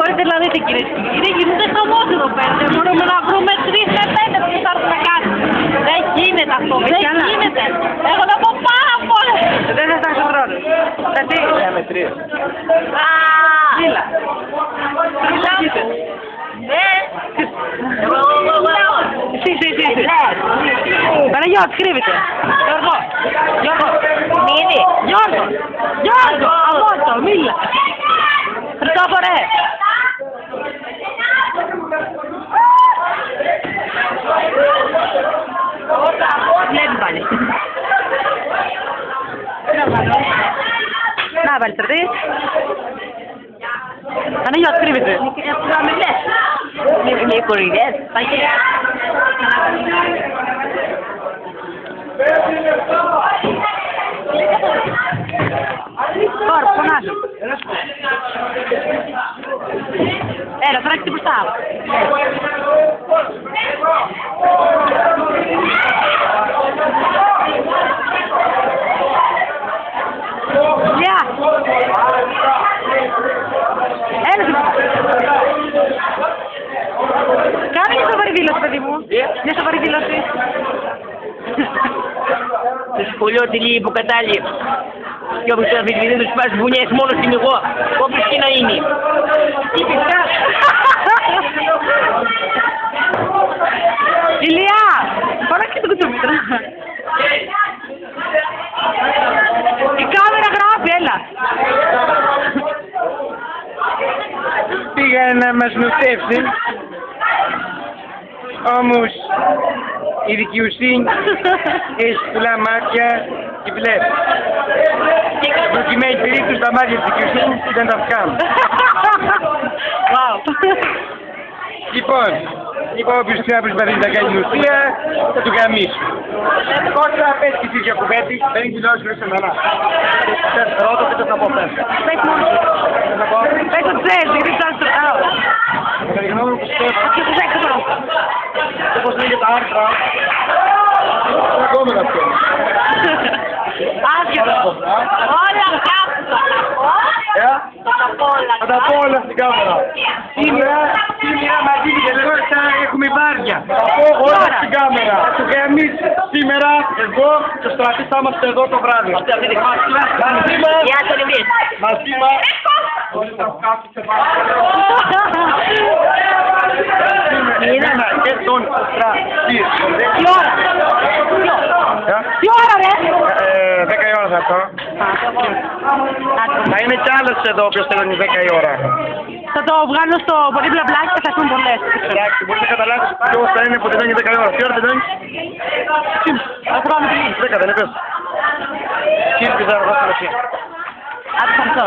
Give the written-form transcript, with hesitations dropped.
Μπορείτε να δείτε κυρίες και κύριοι, γίνεται χαμός εδώ πέρα. Δεν μπορούμε να βρούμε 3 με 5 που θα έρθουν να κάνουν. Δεν γίνεται αυτό, δεν γίνεται. Έχω να πω πάρα πολλά. Δεν θα φτάσει ο χρόνος. Γιατί? Με 3. Μίλα. Παναγιώτη, κρύβεται. Γιώργο. Μίλη. Γιώργο. Αμότο, μίλα. Χριστόφορε. Βλέπει πάλι. Να βάλει στρατή. Παναγιώτη, κρύβεται. Μη κοροϊδές. Τώρα, φωνάζω. Έλα, τώρα έχετε μπροστά. Γεια. Έλα. Κάνε μια σοβαρή δήλωση, παιδί μου. Μια σοβαρή δήλωση. Το σχολείο τελεί υποκατάλληλη. Και όπως το αφήνει δεν τους πας βουνιές, μόνος είμαι εγώ. Όποιος και να είναι. Ηλιά! Πάρε και το κουτσούμπι τώρα. Η κάμερα γράφει, έλα. Πήγα να μας νοθεύσει, όμως η δικαιοσύνη έχει πολλά μάτια και βλέπει. Στην προκειμένη περίπτωση τα μάτια της δικαιοσύνης ήταν τα αυτιά μου. Λοιπόν, όποιος θέλει να προσπαθήσει να κάνει ουσία, θα του γαμίσω. Κόντρα, πες και εσύ για κουβέντη, παίρνει την ώρα σου μέσα μερά. Ρώτα και το θα πω πες. Πες μόνο σου. Πες το ξέρεις, γιατί θα σου ρωτάω. Περιγνώμη που σκέφτομαι. Και το ξέρεις τώρα. Όπως λέγεται τα άρθρα. Ακόμα να αυτό. Άσχετο. Όλα κάπου. Θα τα πω όλα στην κάμερα. Σήμερα μαζί με την Ελγόσα έχουμε βάρια. Θα πω όλα στην κάμερα. Θα σου γαμίσει. Σήμερα εγώ και ο Στρατής θα είμαστε εδώ το βράδυ. Μαζί μας. Όλοι θα βγάλουν σε πάνω. Και τον Στρατή. Τι ώρα. Τι ώρα ρε. 10 η ώρα θα έρθω. Θα είναι κι άλλος εδώ όποιος θέλει 10 η ώρα. Θα το βγάλω στο πολύ μπλαμπλάκι και θα έρθουν πολλές. Εντάξει, μπορείς να καταλάβεις ποιος θα είναι που τελειώνει 10 η ώρα. Τι ώρα τελειώνει? Θα το πάμε τελείως. 10 δεν είπες. Κύριε, θα βγάλω στην αρχή. Άντε, ευχαριστώ.